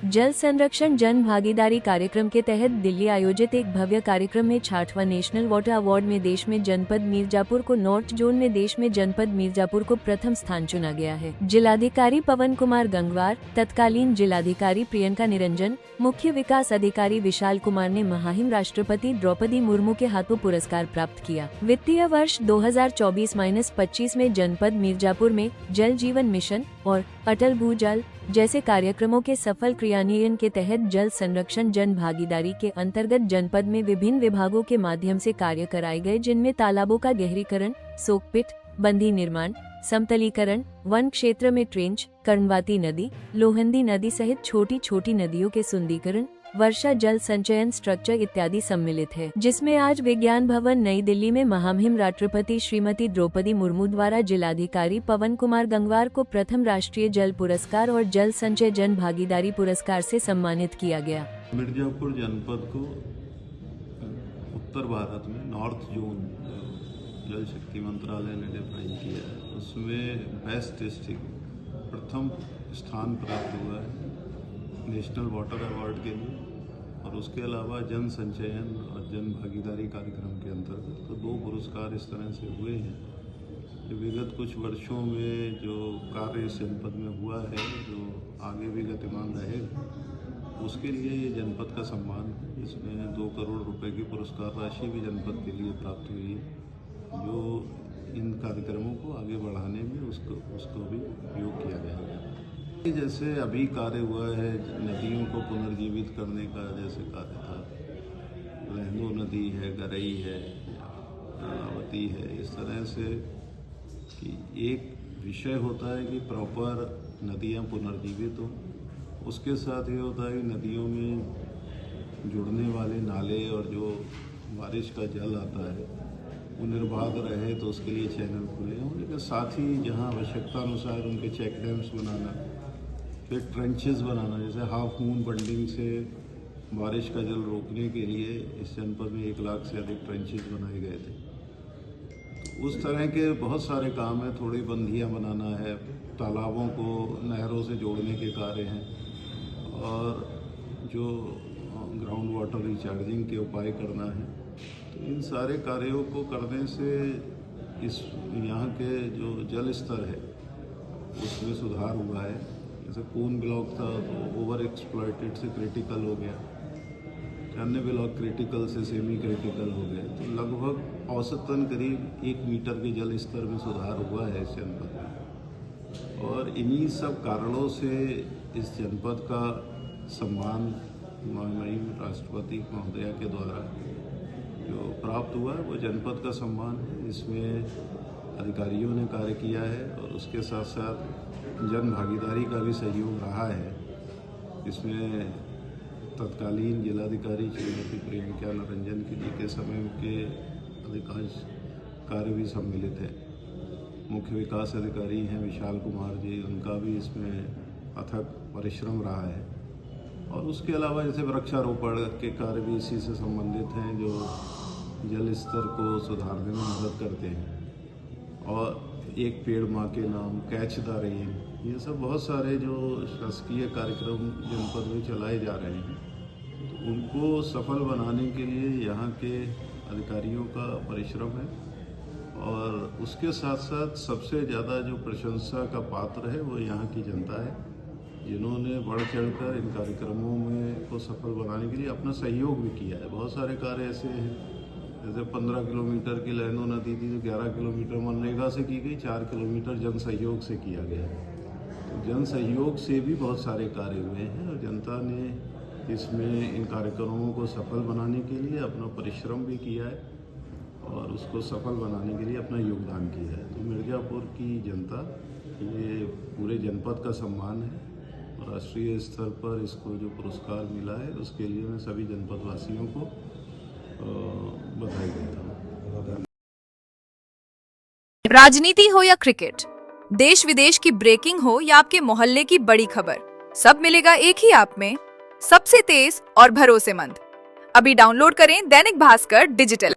जल संरक्षण जन भागीदारी कार्यक्रम के तहत दिल्ली आयोजित एक भव्य कार्यक्रम में 66वां नेशनल वाटर अवार्ड में देश में जनपद मिर्जापुर को, नॉर्थ जोन में देश में जनपद मिर्जापुर को प्रथम स्थान चुना गया है। जिलाधिकारी पवन कुमार गंगवार, तत्कालीन जिलाधिकारी प्रियंका निरंजन, मुख्य विकास अधिकारी विशाल कुमार ने महामहिम राष्ट्रपति द्रौपदी मुर्मू के हाथों पुरस्कार प्राप्त किया। वित्तीय वर्ष 2024-25 में जनपद मिर्जापुर में जल जीवन मिशन और अटल भूजल जैसे कार्यक्रमों के सफल क्रियान्वयन के तहत जल संरक्षण जन भागीदारी के अंतर्गत जनपद में विभिन्न विभागों के माध्यम से कार्य कराए गए, जिनमें तालाबों का गहरीकरण, सोकपिट, बंधी निर्माण, समतलीकरण, वन क्षेत्र में ट्रेंच, कर्णवती नदी, लोहंदी नदी सहित छोटी छोटी नदियों के सुंदरीकरण, वर्षा जल संचयन स्ट्रक्चर इत्यादि सम्मिलित है, जिसमें आज विज्ञान भवन नई दिल्ली में महामहिम राष्ट्रपति श्रीमती द्रौपदी मुर्मू द्वारा जिलाधिकारी पवन कुमार गंगवार को प्रथम राष्ट्रीय जल पुरस्कार और जल संचय जन भागीदारी पुरस्कार से सम्मानित किया गया। मिर्जापुर जनपद को उत्तर भारत में नॉर्थ जोन जल शक्ति मंत्रालय ने डिफाइन किया है, उसमें बेस्ट डिस्ट्रिक्ट प्रथम स्थान प्राप्त हुआ है नेशनल वाटर अवार्ड के लिए, और उसके अलावा जन संचयन और जन भागीदारी कार्यक्रम के अंतर्गत तो 2 पुरस्कार इस तरह से हुए हैं। विगत कुछ वर्षों में जो कार्य इस जनपद में हुआ है, जो आगे भी गतिमान रहेगा, उसके लिए ये जनपद का सम्मान है। इसमें 2 करोड़ रुपए की पुरस्कार राशि भी जनपद के लिए प्राप्त हुई है, जो इन कार्यक्रमों को आगे बढ़ाने में उसको भी उपयोग किया जाएगा। जैसे अभी कार्य हुआ है नदियों को पुनर्जीवित करने का, जैसे कार्य था, लहंदो नदी है, गरई है, कर्णावती है, इस तरह से कि एक विषय होता है कि प्रॉपर नदियाँ पुनर्जीवित हों, उसके साथ ये होता है कि नदियों में जुड़ने वाले नाले और जो बारिश का जल आता है वो निर्बाध रहे, तो उसके लिए चैनल खुले हों, लेकिन साथ ही जहाँ आवश्यकता अनुसार उनके चेक डैम्स बनाना, फिर ट्रेंचेस बनाना, जैसे हाफ मून बंडिंग से बारिश का जल रोकने के लिए इस जनपद में 1 लाख से अधिक ट्रेंचेस बनाए गए थे। तो उस तरह के बहुत सारे काम हैं। थोड़ी बंधियाँ बनाना है, तालाबों को नहरों से जोड़ने के कार्य हैं, और जो ग्राउंड वाटर रिचार्जिंग के उपाय करना है। तो इन सारे कार्यों को करने से इस यहाँ के जो जल स्तर है उसमें सुधार हुआ है। जैसे कून ब्लॉक था तो ओवर एक्सप्लॉइटेड से क्रिटिकल हो गया, अन्य ब्लॉक क्रिटिकल से सेमी क्रिटिकल हो गए, तो लगभग औसतन करीब 1 मीटर के जल स्तर में सुधार हुआ है इस जनपद में। और इन्हीं सब कारणों से इस जनपद का सम्मान महामहिम राष्ट्रपति महोदया के द्वारा जो प्राप्त हुआ है वो जनपद का सम्मान है। इसमें अधिकारियों ने कार्य किया है और उसके साथ साथ जन भागीदारी का भी सहयोग रहा है। इसमें तत्कालीन जिलाधिकारी श्रीमती प्रियंका निरंजन जी के समय के अधिकांश कार्य भी सम्मिलित है। मुख्य विकास अधिकारी हैं विशाल कुमार जी, उनका भी इसमें अथक परिश्रम रहा है। और उसके अलावा जैसे वृक्षारोपण के कार्य भी इसी से संबंधित हैं, जो जल स्तर को सुधारने में मदद करते हैं। और एक पेड़ माँ के नाम, कैच द रेन, ये सब बहुत सारे जो शासकीय कार्यक्रम जनपद में चलाए जा रहे हैं, तो उनको सफल बनाने के लिए यहाँ के अधिकारियों का परिश्रम है। और उसके साथ साथ सबसे ज़्यादा जो प्रशंसा का पात्र है वो यहाँ की जनता है, जिन्होंने बढ़ चढ़कर इन कार्यक्रमों में को सफल बनाने के लिए अपना सहयोग भी किया है। बहुत सारे कार्य ऐसे हैं, जैसे 15 किलोमीटर की लहंदो नदी थी जो 11 किलोमीटर मनरेगा से की गई, 4 किलोमीटर जन सहयोग से किया गया। तो जन सहयोग से भी बहुत सारे कार्य हुए हैं और जनता ने इसमें इन कार्यक्रमों को सफल बनाने के लिए अपना परिश्रम भी किया है और उसको सफल बनाने के लिए अपना योगदान किया है। तो मिर्जापुर की जनता, ये पूरे जनपद का सम्मान है और राष्ट्रीय स्तर पर इसको जो पुरस्कार मिला है उसके लिए मैं सभी जनपद वासियों को बधाई देता हूँ। राजनीति हो या क्रिकेट, देश विदेश की ब्रेकिंग हो या आपके मोहल्ले की बड़ी खबर, सब मिलेगा एक ही ऐप में, सबसे तेज और भरोसेमंद। अभी डाउनलोड करें दैनिक भास्कर डिजिटल।